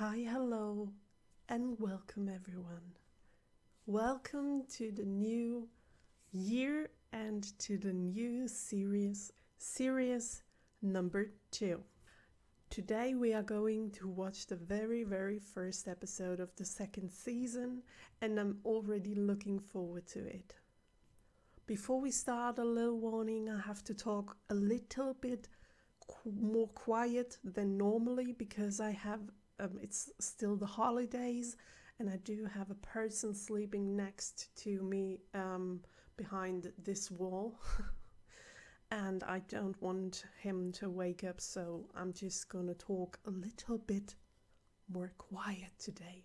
Hi, hello, and welcome everyone. Welcome to the new year and to the new series number 2. Today we are going to watch the very first episode of the second season, and I'm already looking forward to it. Before we start, a little warning: I have to talk a little bit more quiet than normally because I have it's still the holidays, and I do have a person sleeping next to me behind this wall. And I don't want him to wake up, so I'm just gonna talk a little bit more quiet today.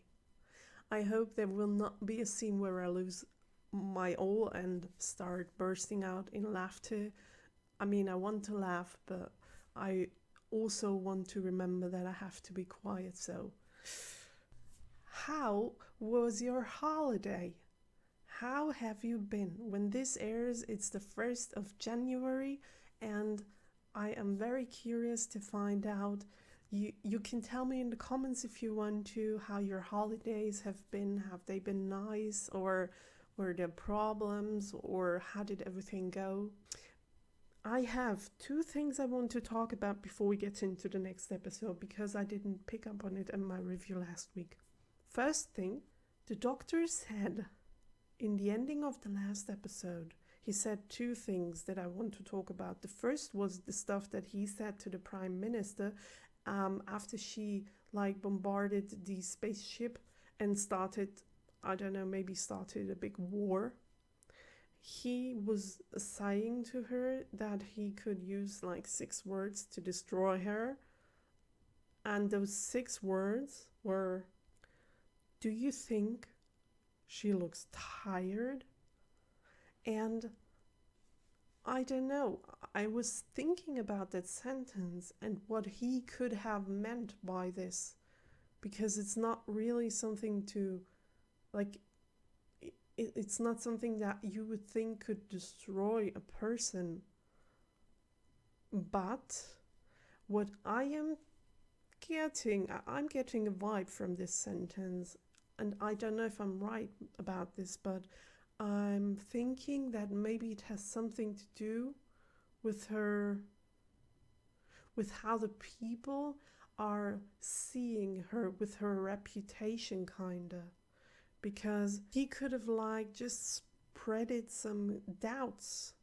I hope there will not be a scene where I lose my all and start bursting out in laughter. I mean, I want to laugh, but I also want to remember that I have to be quiet. So, how was your holiday? How have you been? When this airs, it's the 1st of January, and I am very curious to find out. You can tell me in the comments if you want to how your holidays have been. Have they been nice, or were there problems, or how did everything go? I have 2 things I want to talk about before we get into the next episode, because I didn't pick up on it in my review last week. First thing, the doctor said in the ending of the last episode, he said 2 things that I want to talk about. The first was the stuff that he said to the Prime Minister after she bombarded the spaceship and started a big war. He was saying to her that he could use 6 words to destroy her. And those 6 words were, "Do you think she looks tired?" And I don't know, I was thinking about that sentence and what he could have meant by this, because it's not really something to, it's not something that you would think could destroy a person. But what I'm getting a vibe from this sentence, and I don't know if I'm right about this, but I'm thinking that maybe it has something to do with how the people are seeing her, with her reputation, kinda. Because he could have just spreaded some doubts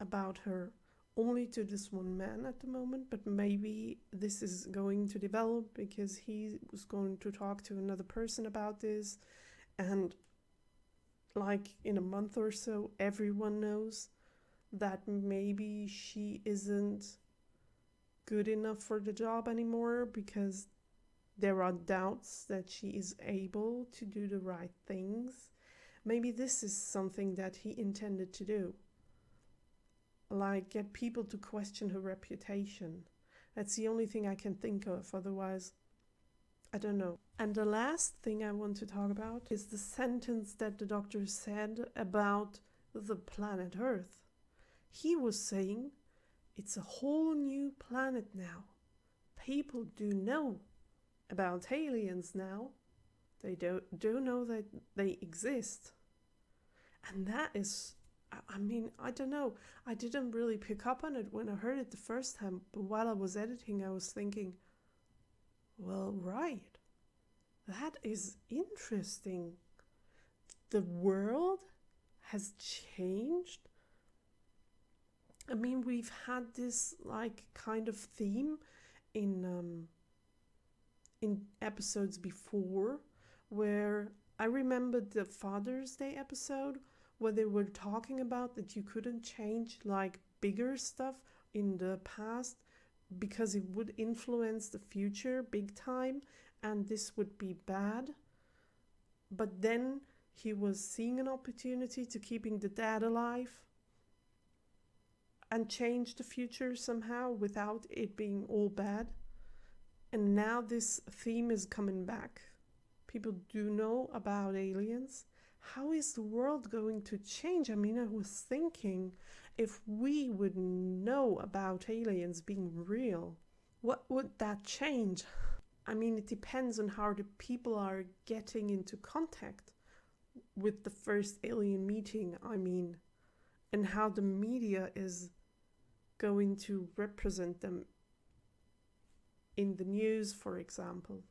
about her only to this one man at the moment, but maybe this is going to develop because he was going to talk to another person about this, and in a month or so everyone knows that maybe she isn't good enough for the job anymore, because there are doubts that she is able to do the right things. Maybe this is something that he intended to do. Get people to question her reputation. That's the only thing I can think of. Otherwise, I don't know. And the last thing I want to talk about is the sentence that the doctor said about the planet Earth. He was saying it's a whole new planet now. People do know about aliens now. They do know that they exist. And that is, I don't know. I didn't really pick up on it when I heard it the first time, but while I was editing, I was thinking, well, right. That is interesting. The world has changed. I mean, we've had this kind of theme in episodes before, where I remembered the Father's Day episode where they were talking about that you couldn't change bigger stuff in the past because it would influence the future big time, and this would be bad. But then he was seeing an opportunity to keeping the dad alive and change the future somehow without it being all bad. And now this theme is coming back. People do know about aliens. How is the world going to change? I mean, I was thinking, if we would know about aliens being real, what would that change? I mean, it depends on how the people are getting into contact with the first alien meeting, I mean, and how the media is going to represent them in the news, for example.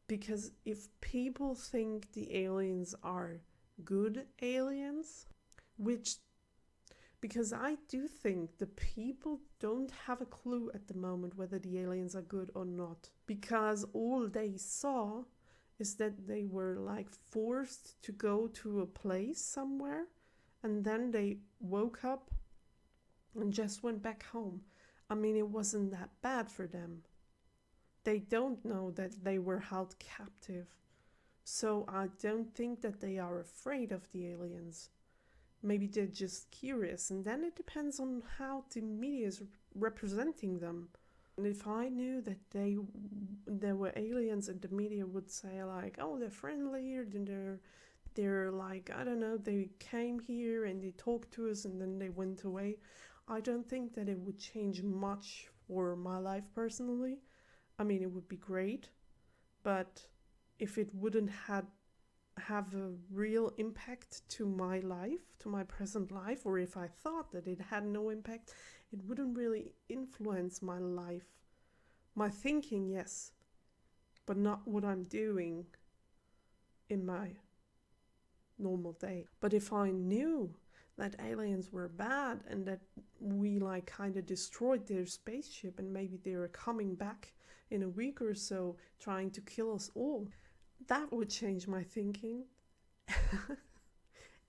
Because if people think the aliens are good aliens, because I do think the people don't have a clue at the moment whether the aliens are good or not. Because all they saw is that they were like forced to go to a place somewhere, and then they woke up and just went back home. I mean, it wasn't that bad for them. They don't know that they were held captive. So I don't think that they are afraid of the aliens. Maybe they're just curious, and then it depends on how the media is representing them. And if I knew that there were aliens and the media would say like, oh, they're friendly, and they're like, I don't know, they came here and they talked to us and then they went away, I don't think that it would change much for my life personally. I mean, it would be great, but if it wouldn't have a real impact to my life, to my present life, or if I thought that it had no impact, it wouldn't really influence my life. My thinking, yes, but not what I'm doing in my normal day. But if I knew that aliens were bad and that we like kind of destroyed their spaceship and maybe they were coming back in a week or so trying to kill us all, that would change my thinking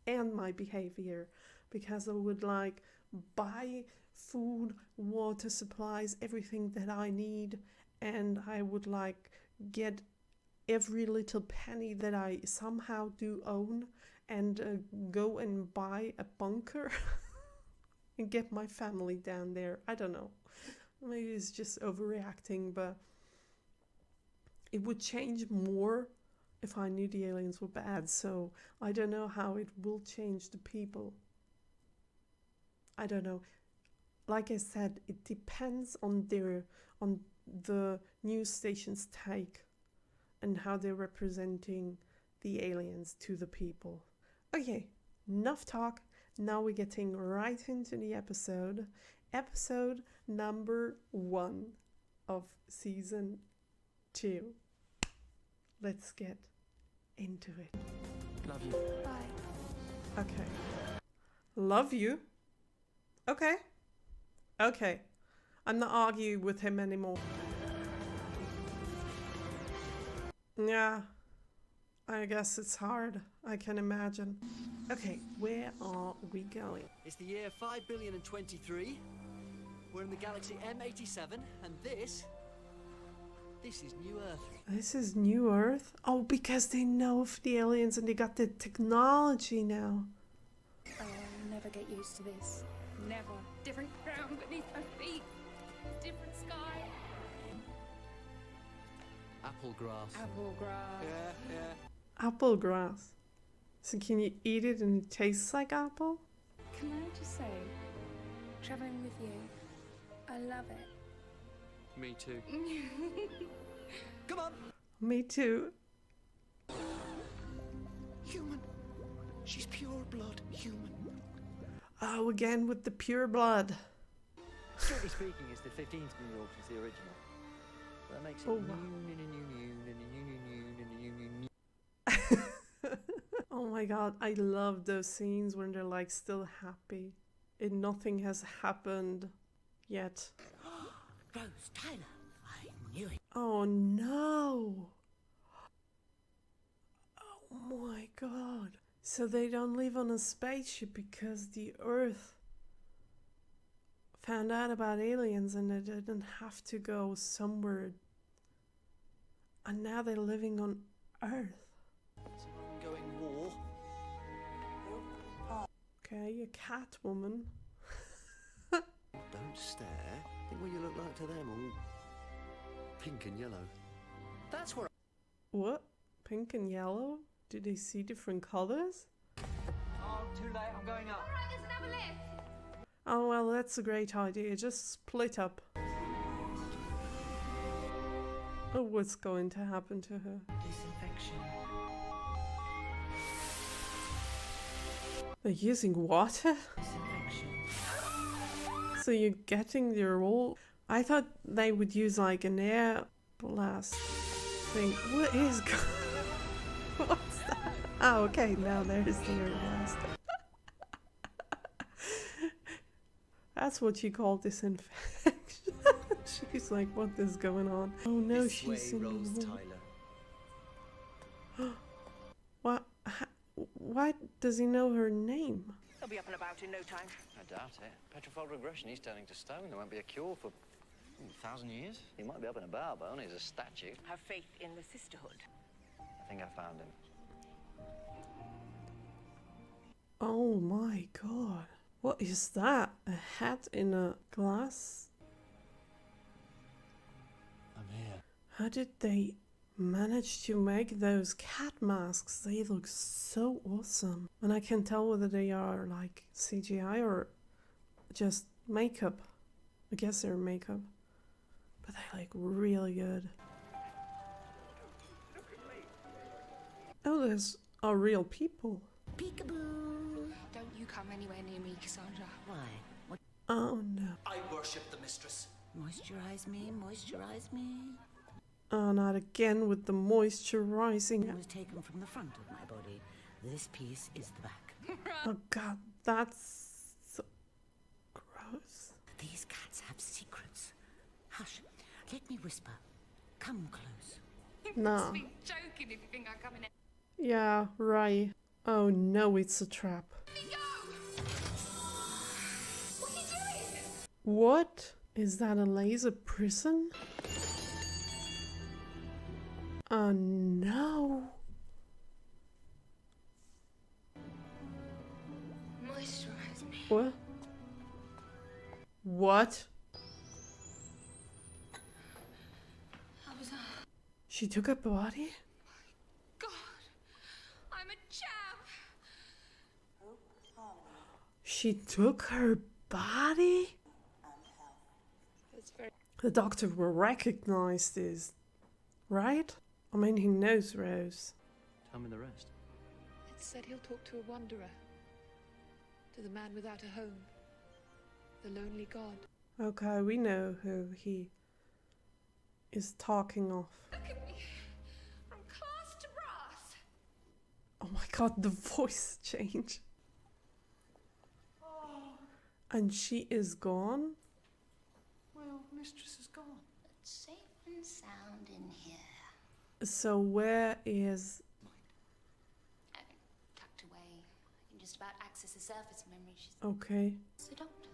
and my behavior, because I would like buy food, water supplies, everything that I need, and I would like get every little penny that I somehow do own and go and buy a bunker and get my family down there. I don't know. Maybe it's just overreacting, but it would change more if I knew the aliens were bad. So I don't know how it will change the people. I don't know. Like I said, it depends on the news station's take and how they're representing the aliens to the people. Okay, enough talk. Now we're getting right into the episode. Episode number 1 of season 2. Let's get into it. Love you. Bye. Okay. Love you? Okay. Okay. I'm not arguing with him anymore. Yeah. I guess it's hard. I can imagine. Okay, where are we going? It's the year 5,023,000,023. We're in the galaxy M87, and this is New Earth. This is New Earth? Oh, because they know of the aliens and they got the technology now. Oh, I'll never get used to this. Never. Different ground beneath my feet. Different sky. Apple grass. Apple grass. Yeah. Apple grass. So can you eat it and it tastes like apple? Can I just say, traveling with you, I love it. Me too. Come on. Me too. Human. She's pure blood human. Oh, again with the pure blood. Strictly speaking, it's the 15th New York is the original. That makes it Oh, wow. Oh my god, I love those scenes when they're like still happy and nothing has happened yet. Rose Tyler, I knew it. Oh no! Oh my god. So they don't live on a spaceship because the Earth found out about aliens and they didn't have to go somewhere. And now they're living on Earth. Going war. Okay, a cat woman. Don't stare. Think what you look like to them, all pink and yellow. That's where. What? Pink and yellow? Do they see different colors? Oh, too late. I'm going up. Alright, there's another lift. Oh well, that's a great idea. Just split up. Oh, what's going to happen to her? Disinfection. They're using water? Disinfection. So you're getting your all... I thought they would use like an air blast thing. What is what's that? Oh, okay, now there's the air blast. That's what you call disinfection. She's like, what is going on? Oh no, This she's way, in Rose the wall. Tyler. What? Why does he know her name? They'll be up and about in no time. I doubt it. Petrified regression, he's turning to stone. There won't be a cure for 1,000 years. He might be up and about, but only as a statue. Have faith in the sisterhood. I think I found him. Oh my god. What is that? A hat in a glass? I'm here. How did they manage to make those cat masks? They look so awesome. And I can tell whether they are like CGI or just makeup. I guess they're makeup. But they look really good. Oh, those are real people. Peekaboo! Don't you come anywhere near me, Cassandra. Why? What? Oh no. I worship the mistress. Moisturize me, moisturize me. Oh, not again with the moisturizing. It was taken from the front of my body. This piece is the back. Oh god, that's so gross. These cats have secrets. Hush. Let me whisper. Come close. You No. must be joking if you think I'm coming in. Yeah, right. Oh no, it's a trap. Let me go! What are you doing? What? Is that a laser prison? Oh no. Moisturize me. What? What? How was that? She took a body? God, I'm a champ. She took her body? That's very. The doctor will recognize this, right? I mean, he knows Rose. Tell me the rest. It said he'll talk to a wanderer, to the man without a home, the lonely god. Okay, we know who he is talking of. Look at me. From class to brass. Oh my god, the voice change. And she is gone? Well, mistress is gone. It's safe and sound in here. So where is... Tucked away. I can just about access the surface memory. She's Okay. the doctor.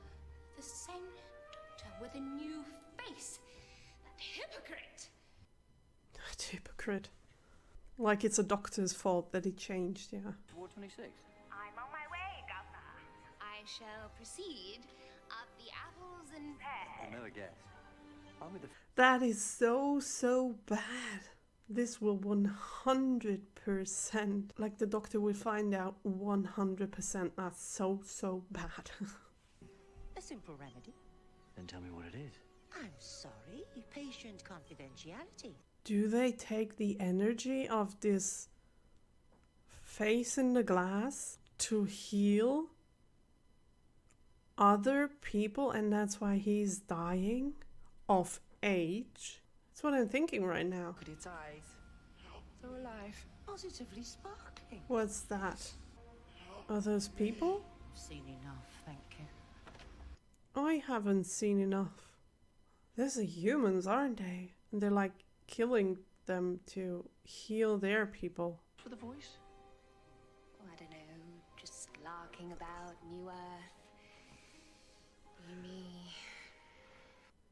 The same doctor with a new face. That hypocrite. That hypocrite. Like it's a doctor's fault that he changed, yeah. Ward 26. I'm on my way, Governor. I shall proceed up the apples and I'll pears. never guess. I'm with the That is so bad. This will 100%, like the doctor will find out 100% that's so bad. A simple remedy. Then tell me what it is. I'm sorry. Patient confidentiality. Do they take the energy of this face in the glass to heal other people and that's why he's dying of age? That's what I'm thinking right now. Look at its eyes. So alive. Positively sparkling. What's that? Are those people? I've seen enough, thank you. I haven't seen enough. Those are humans, aren't they? And they're like killing them to heal their people. For the voice? Oh, I don't know. Just larking about New Earth. Me.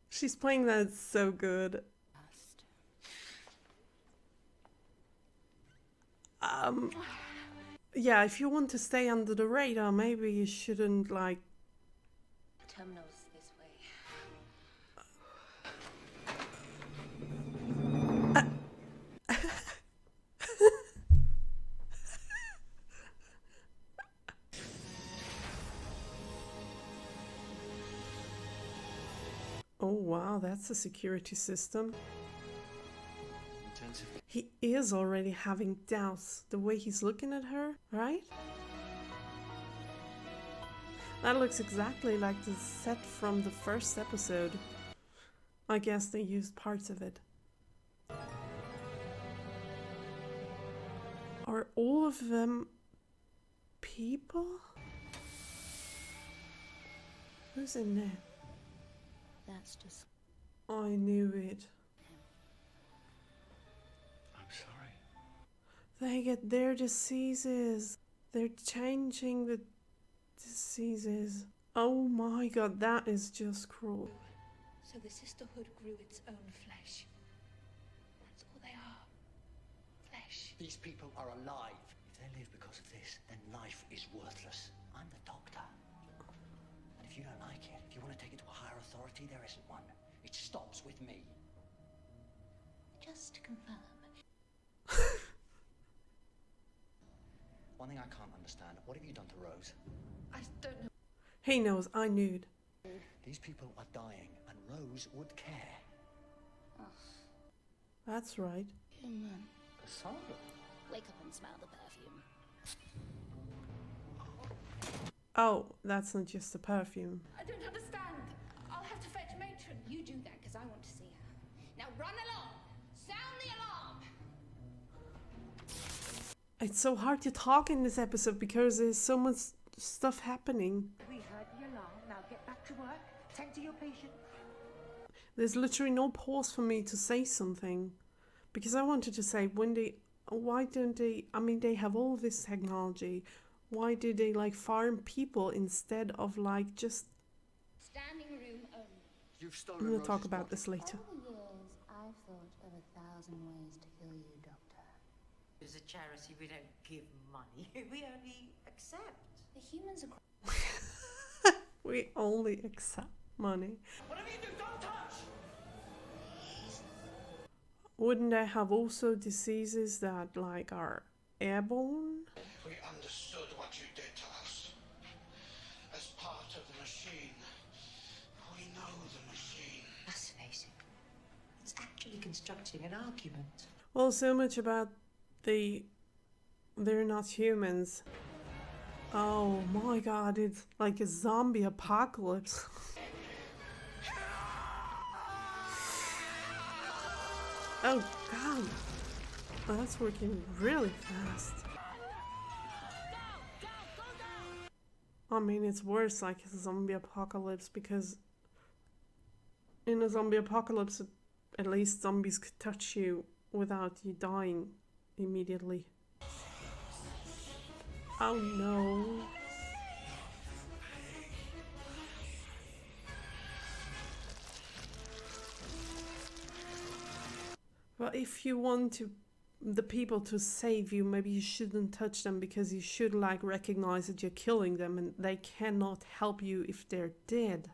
She's playing that so good. Dust. Yeah, if you want to stay under the radar, maybe you shouldn't like... Terminals this way. Oh wow, that's a security system. He is already having doubts the way he's looking at her, right? That looks exactly like the set from the first episode. I guess they used parts of it. Are all of them people? Who's in there? That's just... I knew it. I'm sorry. They get their diseases. They're changing the diseases. Oh my god, that is just cruel. So the sisterhood grew its own flesh. That's all they are. Flesh. These people are alive. If they live because of this, then life is worthless. I'm the doctor. And if you don't like it, if you want to take it to a higher authority, there isn't one. It stops with me. Just to confirm. One thing I can't understand, what have you done to Rose? I don't know. He knows, I knew it. These people are dying, and Rose would care. That's right. Cassandra? Wake up and smell the perfume. Oh, that's not just the perfume. I don't understand. I'll have to fetch Matron. You do that, because I want to see her. Now run along. Sound the alarm. It's so hard to talk in this episode because there's so much stuff happening. We heard the alarm. Now get back to work. Tend to your patient. There's literally no pause for me to say something. Because I wanted to say, why don't they, I mean, they have all this technology. Why do they like farm people instead of like just... Standing room only. You've stolen I'm gonna Rose's talk about body. this later. Over the years, I've thought of 1,000 ways to kill you, Doctor. As a charity, we don't give money. We only accept. The humans are We only accept money. Whatever you do, don't touch! Wouldn't they have also diseases that like are airborne? We understood what you did to us. As part of the machine. We know the machine. Fascinating. It's actually constructing an argument. Well, so much about they're not humans. Oh my god, it's like a zombie apocalypse. Oh god. Oh, that's working really fast. I mean, it's worse like a zombie apocalypse because in a zombie apocalypse, at least zombies could touch you without you dying immediately. Oh no. Well, if you want the people to save you, maybe you shouldn't touch them because you should like recognize that you're killing them and they cannot help you if they're dead.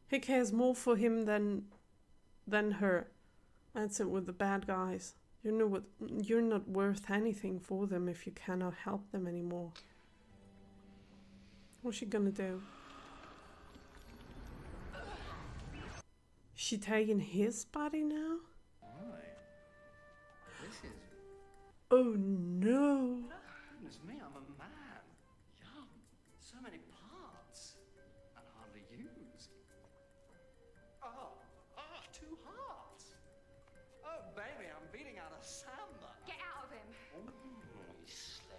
He cares more for him than her. That's it with the bad guys. You know what? You're not worth anything for them if you cannot help them anymore. What's she gonna do? She taking his body now? Right. This is... Oh no! Goodness me, I'm a man. Young. So many parts. And hardly used. Two hearts. Oh, baby, I'm beating out a samba. Get out of him. Ooh, he's slim.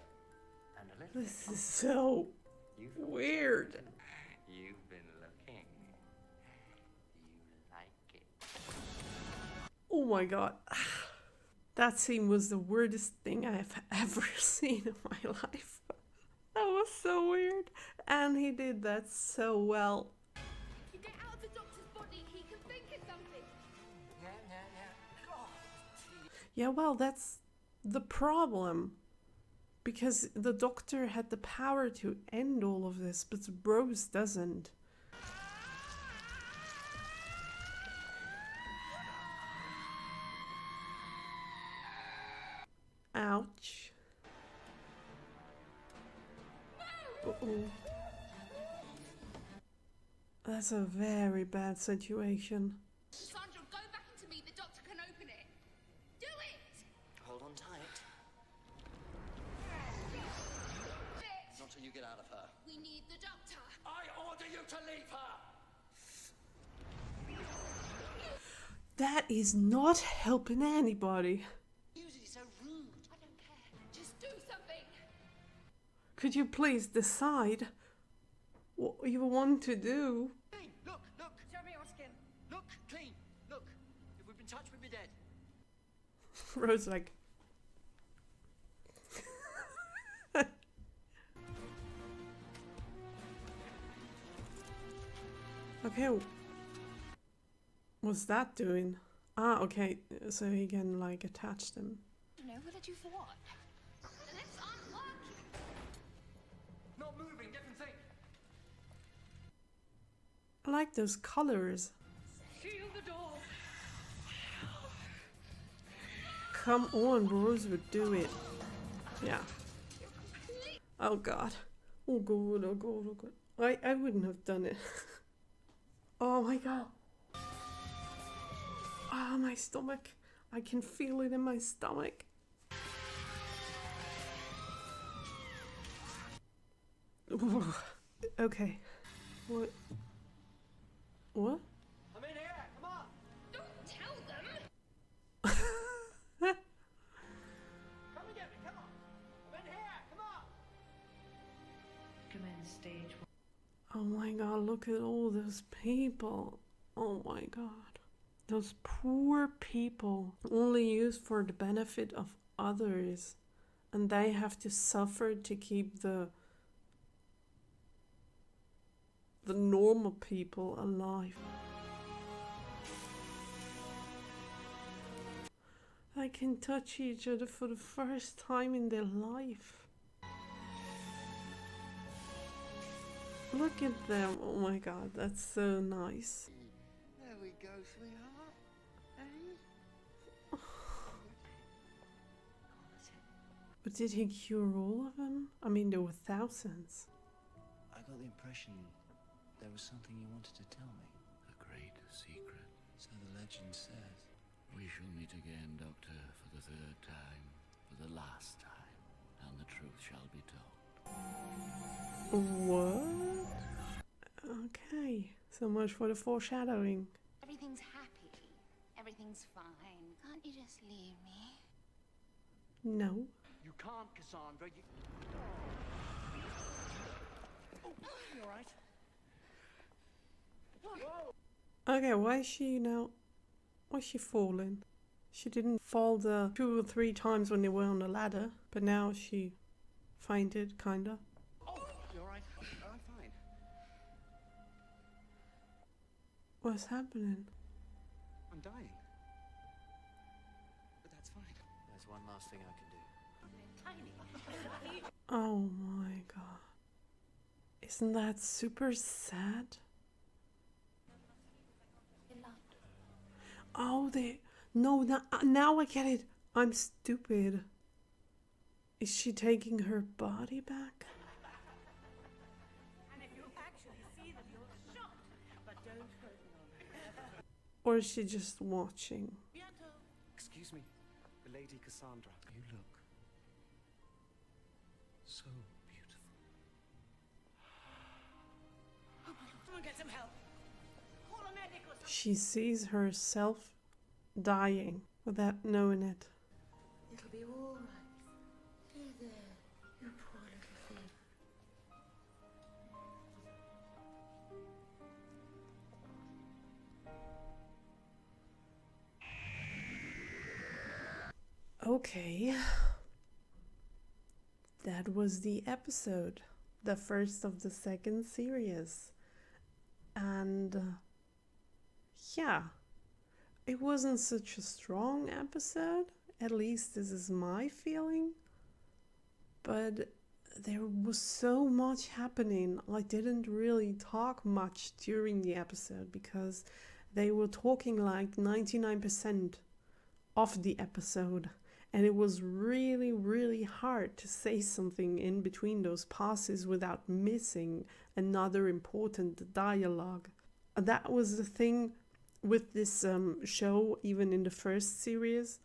And a little... This is so You've weird. You've been looking. You like it. Oh my god. That scene was the weirdest thing I've ever seen in my life. That was so weird. And he did that so well. You get out of the doctor's body, he can think of something. Yeah, well, that's the problem. Because the doctor had the power to end all of this, but Rose doesn't. Ouch. Uh-oh. That's a very bad situation. Sandra, go back get out of her? We need the doctor. I order you to leave her! That is not helping anybody. Usually so rude. I don't care. Just do something. Could you please decide what you want to do? Clean! Look! Show me your skin. Look! Clean! Look! If we've been touched, we'd be dead. Rose like... Okay. What's that doing? Ah, okay. So he can like attach them. No, will it do for what? The lifts aren't working. Not moving, different thing. I like those colors. Seal the door. Come on, Rose would do it. Yeah. Oh god. Oh god, oh god, oh god. I wouldn't have done it. Oh my god. Oh, my stomach. I can feel it in my stomach. Ooh. Okay. What? What? I'm in here! Come on! Don't tell them. Come and get me, come on! I'm in here! Come on! Commence stage Oh my god, look at all those people. Oh my god. Those poor people only used for the benefit of others. And they have to suffer to keep the normal people alive. They can touch each other for the first time in their life. Look at them. Oh my god, that's so nice. There we go, sweetheart. Eh? But did he cure all of them? I mean, there were thousands. I got the impression there was something you wanted to tell me. A great secret. So the legend says. We shall meet again, Doctor, for the third time, for the last time, and the truth shall be told. What? Okay, so much for the foreshadowing. Everything's happy. Everything's fine. Can't you just leave me? No. You can't, Cassandra. You... Oh, you alright? Okay, why is she now? Why is she falling? She didn't fall the 2 or 3 times when they were on the ladder, but now she fainted, kinda. Oh, you alright? I'm fine. What's happening? I'm dying. But that's fine. There's one last thing I can do. Oh my god. Isn't that super sad? Oh, they... No, now I get it. I'm stupid. Is she taking her body back? And if you actually see them, you're shocked. But don't hurt them. Or is she just watching? Excuse me, the Lady Cassandra. You look so beautiful. Someone get some help. Call a medic or something. She sees herself dying without knowing it. It'll be all right. There, there. You poor little thing. Okay. That was the episode. The first of the second series. And yeah. It wasn't such a strong episode. At least this is my feeling. But there was so much happening. I didn't really talk much during the episode because they were talking like 99% of the episode. And it was really, really hard to say something in between those pauses without missing another important dialogue. That was the thing with this show, even in the first series.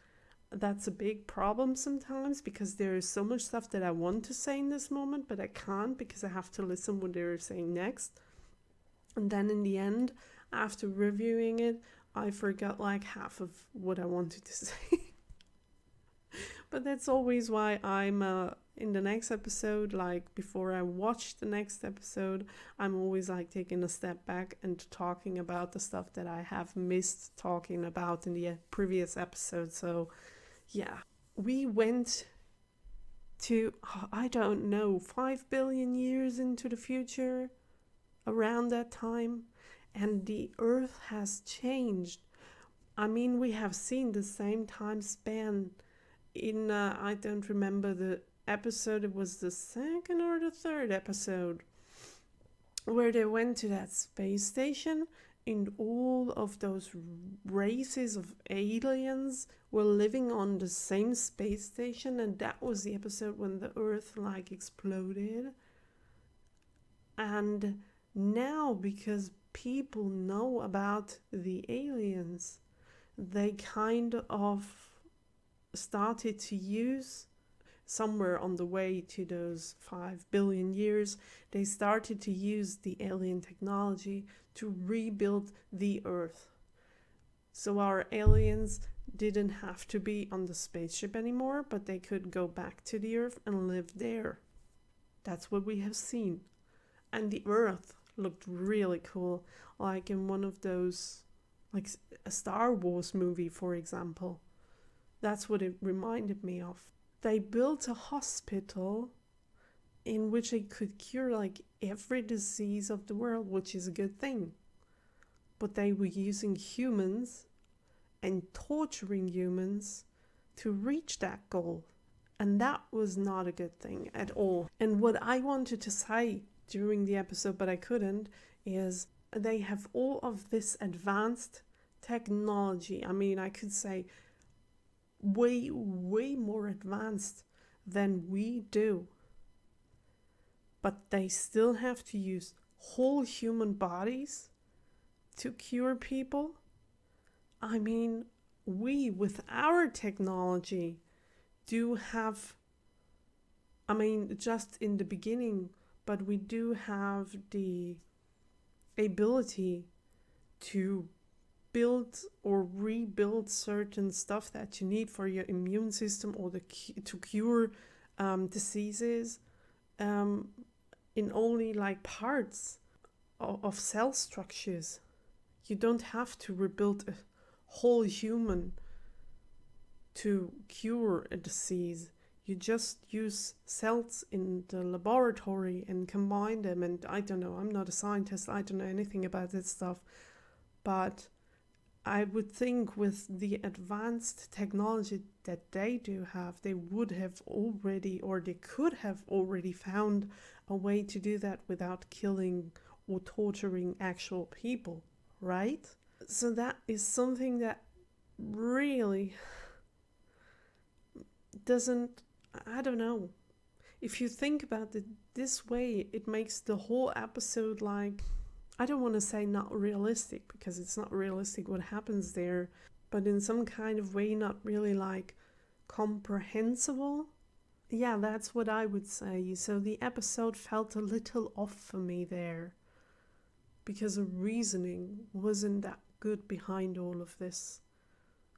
that's a big problem sometimes, because there is so much stuff that I want to say in this moment, but I can't because I have to listen what they're saying next. And then in the end, after reviewing it, I forgot like half of what I wanted to say. But that's always why I'm in the next episode, like before I watch the next episode, I'm always like taking a step back and talking about the stuff that I have missed talking about in the previous episode. So yeah, we went to, I don't know, 5 billion years into the future, around that time, and the Earth has changed. I mean, we have seen the same time span in, I don't remember the episode, it was the second or the third episode, where they went to that space station and all of those races of aliens were living on the same space station, and that was the episode when the Earth like exploded. And now, because people know about the aliens, they kind of started to use, somewhere on the way to those 5 billion years, they started to use the alien technology to rebuild the Earth. So our aliens didn't have to be on the spaceship anymore, but they could go back to the Earth and live there. That's what we have seen. And the Earth looked really cool, like in one of those, like a Star Wars movie, for example. That's what it reminded me of. They built a hospital in which they could cure like every disease of the world, which is a good thing. But they were using humans and torturing humans to reach that goal. And that was not a good thing at all. And what I wanted to say during the episode, but I couldn't, is they have all of this advanced technology. I mean, I could say way more advanced than we do, but they still have to use whole human bodies to cure people. I mean, we with our technology do have, I mean, just in the beginning, but we do have the ability to build or rebuild certain stuff that you need for your immune system, or to cure diseases in only like parts of cell structures. You don't have to rebuild a whole human to cure a disease. You just use cells in the laboratory and combine them. And I don't know, I'm not a scientist, I don't know anything about this stuff, but I would think with the advanced technology that they do have, they would have already, or they could have already found a way to do that without killing or torturing actual people, right? So that is something that really doesn't, I don't know. If you think about it this way, it makes the whole episode like, I don't want to say not realistic, because it's not realistic what happens there, but in some kind of way not really like comprehensible. Yeah, that's what I would say. So the episode felt a little off for me there, because the reasoning wasn't that good behind all of this.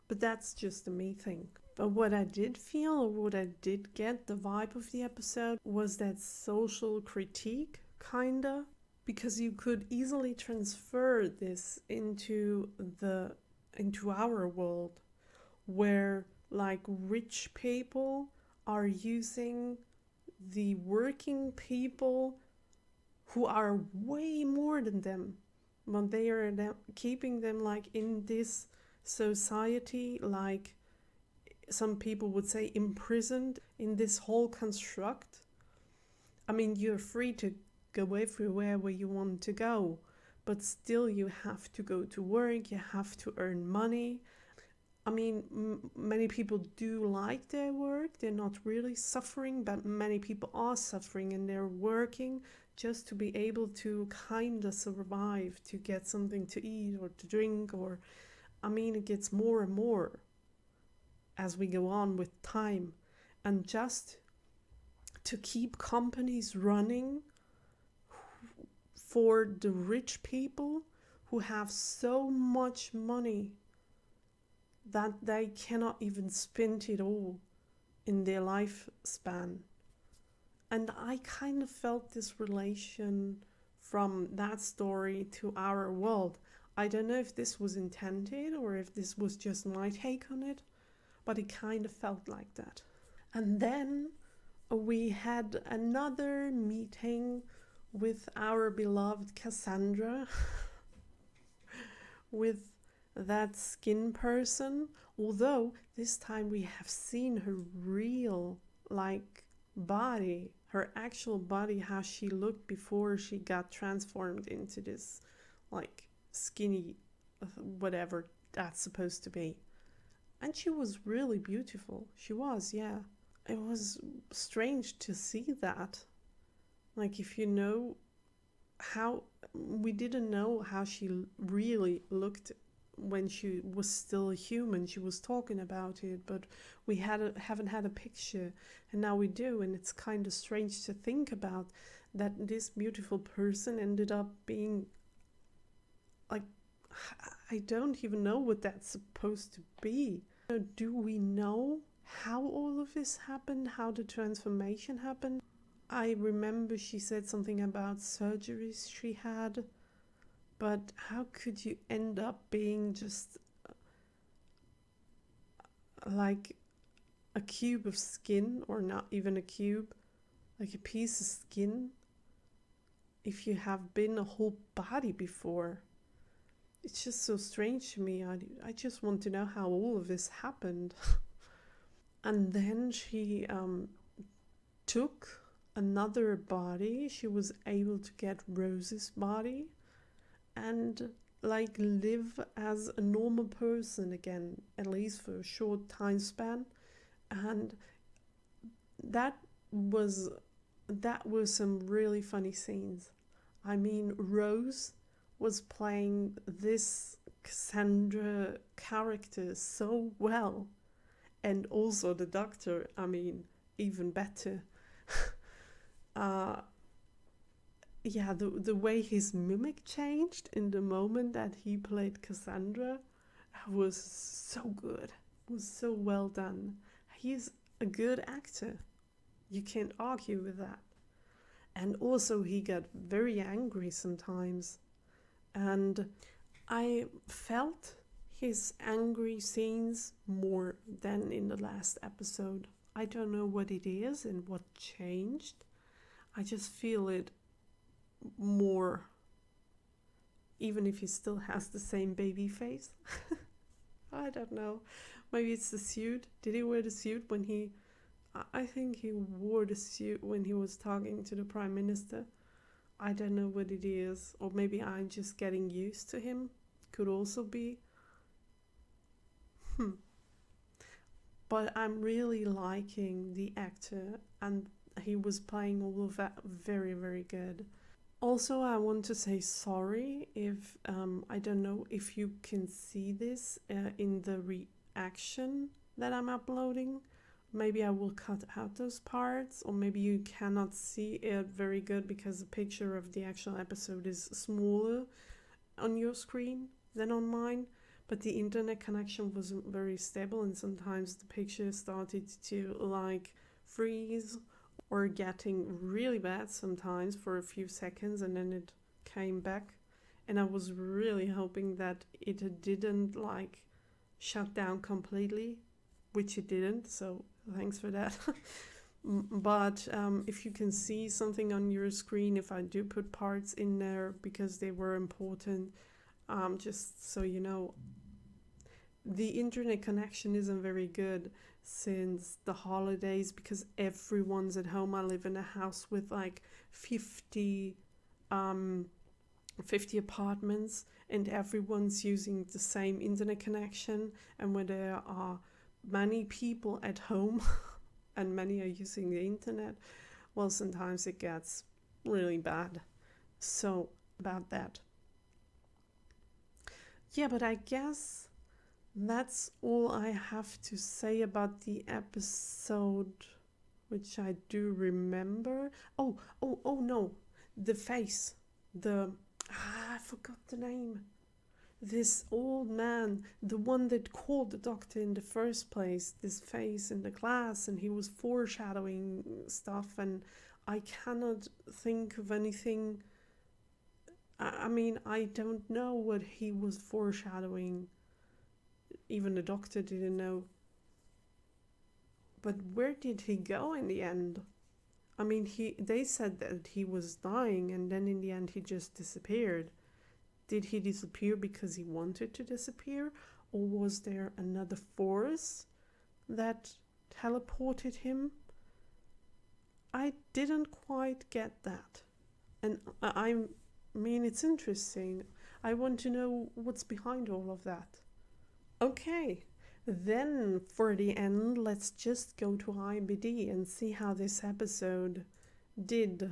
But that's just a me thing. But what I did feel, or what I did get the vibe of the episode, was that social critique, kinda. Because you could easily transfer this into our world, where like rich people are using the working people who are way more than them, but they are keeping them like in this society, like some people would say imprisoned in this whole construct. I mean, you're free to go everywhere where you want to go, but still you have to go to work, you have to earn money. I mean, many people do like their work, they're not really suffering, but many people are suffering and they're working just to be able to kind of survive, to get something to eat or to drink, or, I mean, it gets more and more. as we go on with time, and just to keep companies running for the rich people who have so much money that they cannot even spend it all in their lifespan. And I kind of felt this relation from that story to our world. I don't know if this was intended or if this was just my take on it, but it kind of felt like that. And then we had another meeting with our beloved Cassandra, with that skin person, although this time we have seen her real, like, body, her actual body, how she looked before she got transformed into this, like, skinny, whatever that's supposed to be. And she was really beautiful. She was, yeah. It was strange to see that. Like, if you know how, we didn't know how she really looked when she was still a human. She was talking about it, but we haven't had a picture, and now we do, and it's kind of strange to think about that this beautiful person ended up being, like, I don't even know what that's supposed to be. Do we know how all of this happened, how the transformation happened? I remember she said something about surgeries she had, but how could you end up being just like a cube of skin, or not even a cube, like a piece of skin, if you have been a whole body before? It's just so strange to me. I just want to know how all of this happened. And then she took another body. She was able to get Rose's body and, like, live as a normal person again, at least for a short time span. And that was some really funny scenes. I mean, Rose was playing this Cassandra character so well, and also the Doctor, I mean, even better. Yeah, the way his mimic changed in the moment that he played Cassandra was so good, was so well done. He's a good actor, you can't argue with that. And also he got very angry sometimes, and I felt his angry scenes more than in the last episode. I don't know what it is and what changed. I just feel it more, even if he still has the same baby face. I don't know. Maybe it's the suit. Did he wear the suit when he... I think he wore the suit when he was talking to the Prime Minister. I don't know what it is. Or maybe I'm just getting used to him. Could also be. But I'm really liking the actor, and he was playing all of that very, very good. Also, I want to say sorry if, I don't know if you can see this in the reaction that I'm uploading. Maybe I will cut out those parts, or maybe you cannot see it very good because the picture of the actual episode is smaller on your screen than on mine. But the internet connection wasn't very stable, and sometimes the picture started to, like, freeze or getting really bad sometimes for a few seconds, and then it came back. And I was really hoping that it didn't, like, shut down completely, which it didn't, so thanks for that. But if you can see something on your screen, if I do put parts in there because they were important, just so you know, the internet connection isn't very good since the holidays, because everyone's at home. I live in a house with like 50 apartments, and everyone's using the same internet connection. And when there are many people at home and many are using the internet, well, sometimes it gets really bad. So about that. Yeah, but I guess That's all I have to say about the episode, which I do remember. Oh no, the face. I forgot the name. This old man, the one that called the doctor in the first place, this face in the glass, and he was foreshadowing stuff, and I cannot think of anything. I mean, I don't know what he was foreshadowing. Even the doctor didn't know. But where did he go in the end? I mean, they said that he was dying, and then in the end he just disappeared. Did he disappear because he wanted to disappear? Or was there another force that teleported him? I didn't quite get that. And I mean, it's interesting. I want to know what's behind all of that. Okay, then for the end, let's just go to IMDb and see how this episode did.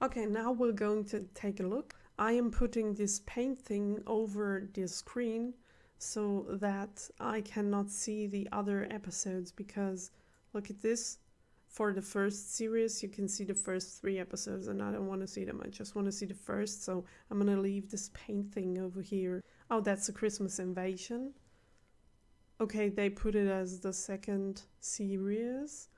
Okay, now we're going to take a look. I am putting this paint thing over the screen so that I cannot see the other episodes, because look at this. For the first series, you can see the first 3 episodes, and I don't want to see them. I just want to see the first, so I'm going to leave this paint thing over here. Oh, that's a Christmas Invasion. Okay, they put it as the second series.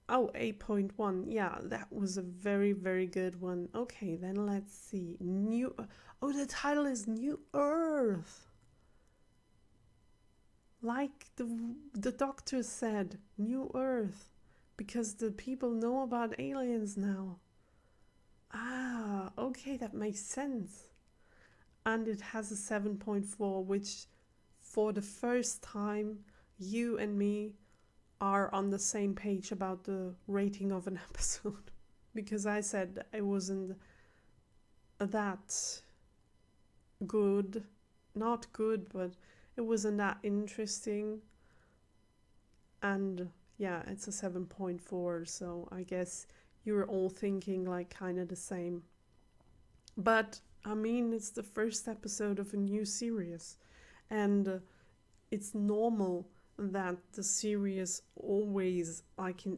Oh, 8.1. Yeah, that was a very, very good one. Okay, then let's see. The title is New Earth. Like the doctor said, New Earth. Because the people know about aliens now. Ah, okay, that makes sense. And it has a 7.4, which for the first time, you and me are on the same page about the rating of an episode. Because I said it wasn't that good. Not good, but it wasn't that interesting. And yeah, it's a 7.4, so I guess you're all thinking like kind of the same. But I mean, it's the first episode of a new series, and it's normal that the series always, like in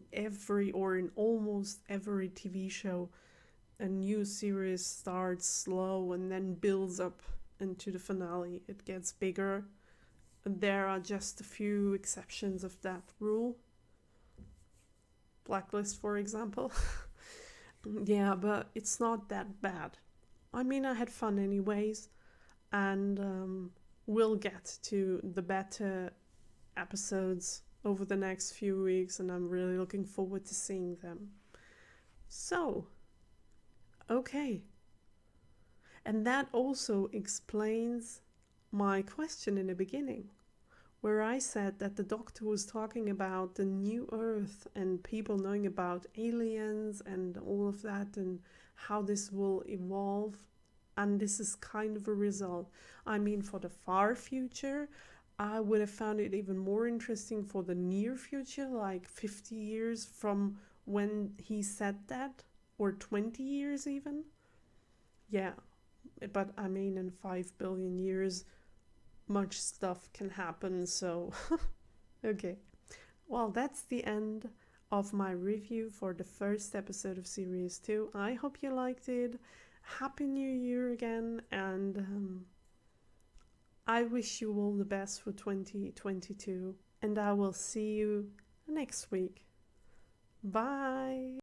almost every TV show, a new series starts slow and then builds up into the finale. It gets bigger. There are just a few exceptions of that rule. Blacklist, for example. Yeah, but it's not that bad. I mean, I had fun anyways, and we'll get to the better episodes over the next few weeks, and I'm really looking forward to seeing them. So, okay. And that also explains my question in the beginning, where I said that the doctor was talking about the new Earth and people knowing about aliens and all of that and how this will evolve. And this is kind of a result. I mean, for the far future, I would have found it even more interesting for the near future, like 50 years from when he said that, or 20 years even. Yeah, but I mean, in 5 billion years, much stuff can happen, so okay. Well, that's the end of my review for the first episode of Series 2. I hope you liked it. Happy New Year again, and I wish you all the best for 2022, and I will see you next week. Bye!